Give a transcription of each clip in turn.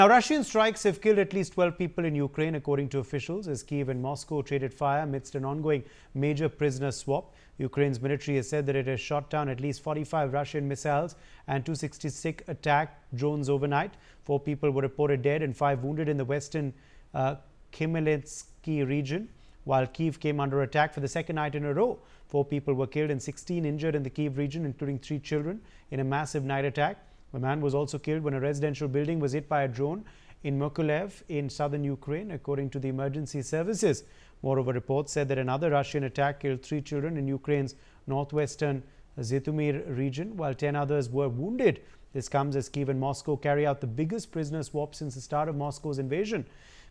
Now, Russian strikes have killed at least 12 people in Ukraine, according to officials, as Kyiv and Moscow traded fire amidst an ongoing major prisoner swap. Ukraine's military has said that it has shot down at least 45 Russian missiles and 266 attack drones overnight. 4 people were reported dead and 5 wounded in the western Khmelnytskyi region, while Kyiv came under attack for the second night in a row. 4 people were killed and 16 injured in the Kyiv region, including 3 children, in a massive night attack. A man was also killed when a residential building was hit by a drone in Mykolaiv in southern Ukraine, according to the emergency services. Moreover, reports said that another Russian attack killed 3 children in Ukraine's northwestern Zhytomyr region, while 10 others were wounded. This comes as Kyiv and Moscow carry out the biggest prisoner swap since the start of Moscow's invasion.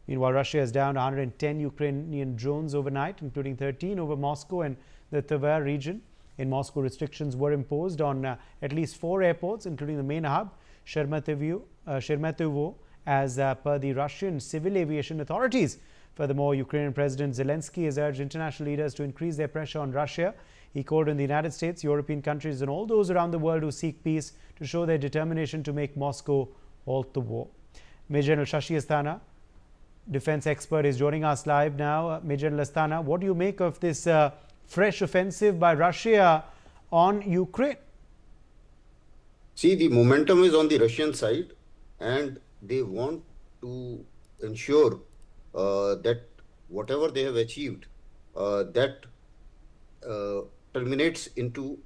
Meanwhile, Russia has downed 110 Ukrainian drones overnight, including 13 over Moscow and the Tver region. In Moscow, restrictions were imposed on at least 4 airports, including the main hub, Sheremetyevo, as per the Russian civil aviation authorities. Furthermore, Ukrainian President Zelensky has urged international leaders to increase their pressure on Russia. He called on the United States, European countries and all those around the world who seek peace to show their determination to make Moscow halt the war. Major General Shashi Asthana, defense expert, is joining us live now. Major General Asthana, what do you make of this fresh offensive by Russia on Ukraine? See, the momentum is on the Russian side, and they want to ensure that whatever they have achieved, that terminates into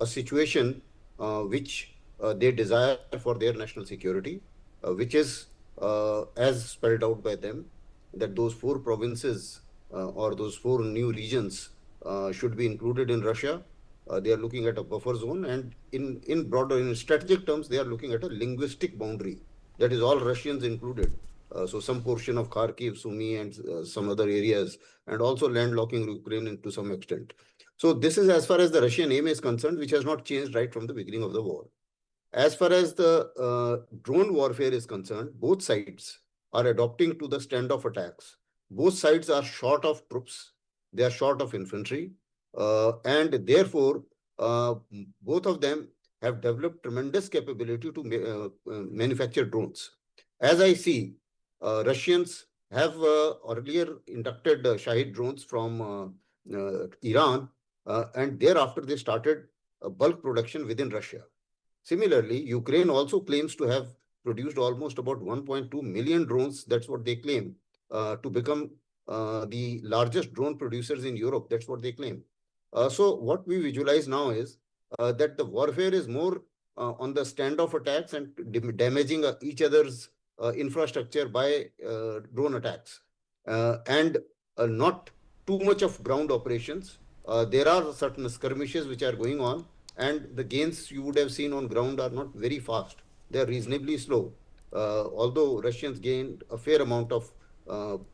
a situation which they desire for their national security, which is as spelled out by them, that those 4 provinces or those 4 new regions should be included in Russia. They are looking at a buffer zone, and in broader, in strategic terms, they are looking at a linguistic boundary. That is all Russians included. So some portion of Kharkiv, Sumy and some other areas, and also landlocking Ukraine to some extent. So this is as far as the Russian aim is concerned, which has not changed right from the beginning of the war. As far as the drone warfare is concerned, both sides are adopting to the standoff attacks. Both sides are short of troops. They are short of infantry, and therefore, both of them have developed tremendous capability to manufacture drones. As I see, Russians have earlier inducted Shahid drones from Iran, and thereafter they started bulk production within Russia. Similarly, Ukraine also claims to have produced almost about 1.2 million drones. That's what they claim, to become the largest drone producers in Europe. That's what they claim. So what we visualize now is that the warfare is more on the standoff attacks and damaging each other's infrastructure by drone attacks, and not too much of ground operations. There are certain skirmishes which are going on, and the gains you would have seen on ground are not very fast. They are reasonably slow, although Russians gained a fair amount of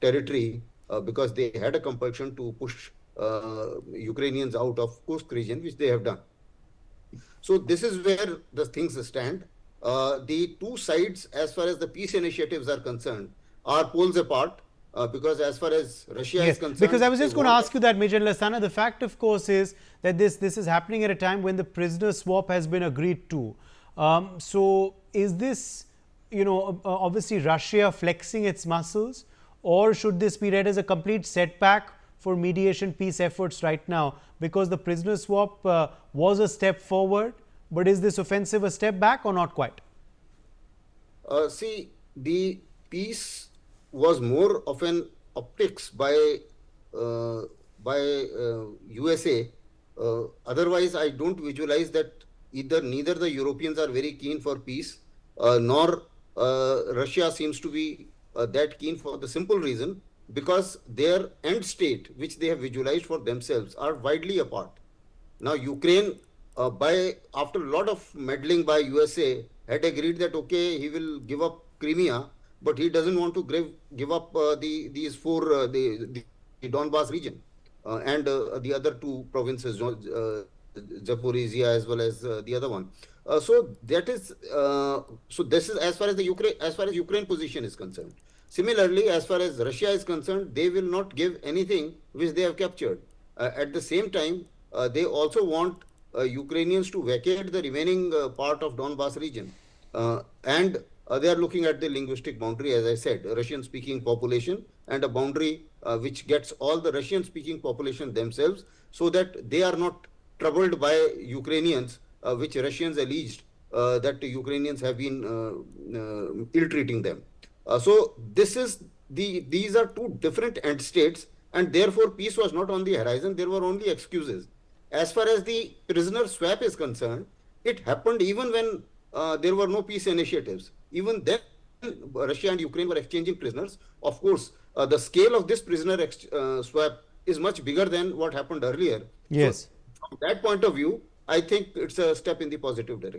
territory because they had a compulsion to push Ukrainians out of Kursk region, which they have done. So this is where the things stand. The 2 sides, as far as the peace initiatives are concerned, are poles apart, because as far as Russia is concerned... Because I was just going to ask you that, Major General Asthana. The fact, of course, is that this is happening at a time when the prisoner swap has been agreed to. So is this, obviously Russia flexing its muscles, or should this be read as a complete setback for mediation peace efforts right now? Because the prisoner swap was a step forward, but is this offensive a step back or not quite? See, the peace was more of an optics by USA. Otherwise, I don't visualize that neither the Europeans are very keen for peace, nor Russia seems to be that keen, for the simple reason because their end state, which they have visualized for themselves, are widely apart. Now, Ukraine, after a lot of meddling by USA, had agreed that okay, he will give up Crimea, but he doesn't want to give up these 4 the Donbas region and the other 2 provinces, Zaporizhia as well as the other one. So that is so this is as far as Ukraine position is concerned. Similarly, as far as Russia is concerned, they will not give anything which they have captured. At the same time, they also want Ukrainians to vacate the remaining part of Donbas region. And they are looking at the linguistic boundary, as I said, Russian-speaking population, and a boundary which gets all the Russian-speaking population themselves, so that they are not troubled by Ukrainians, which Russians alleged that the Ukrainians have been ill-treating them. So these are two different end states, and therefore peace was not on the horizon. There were only excuses. As far as the prisoner swap is concerned, it happened even when there were no peace initiatives. Even then, Russia and Ukraine were exchanging prisoners. Of course, the scale of this prisoner swap is much bigger than what happened earlier. Yes. So, from that point of view, I think it's a step in the positive direction.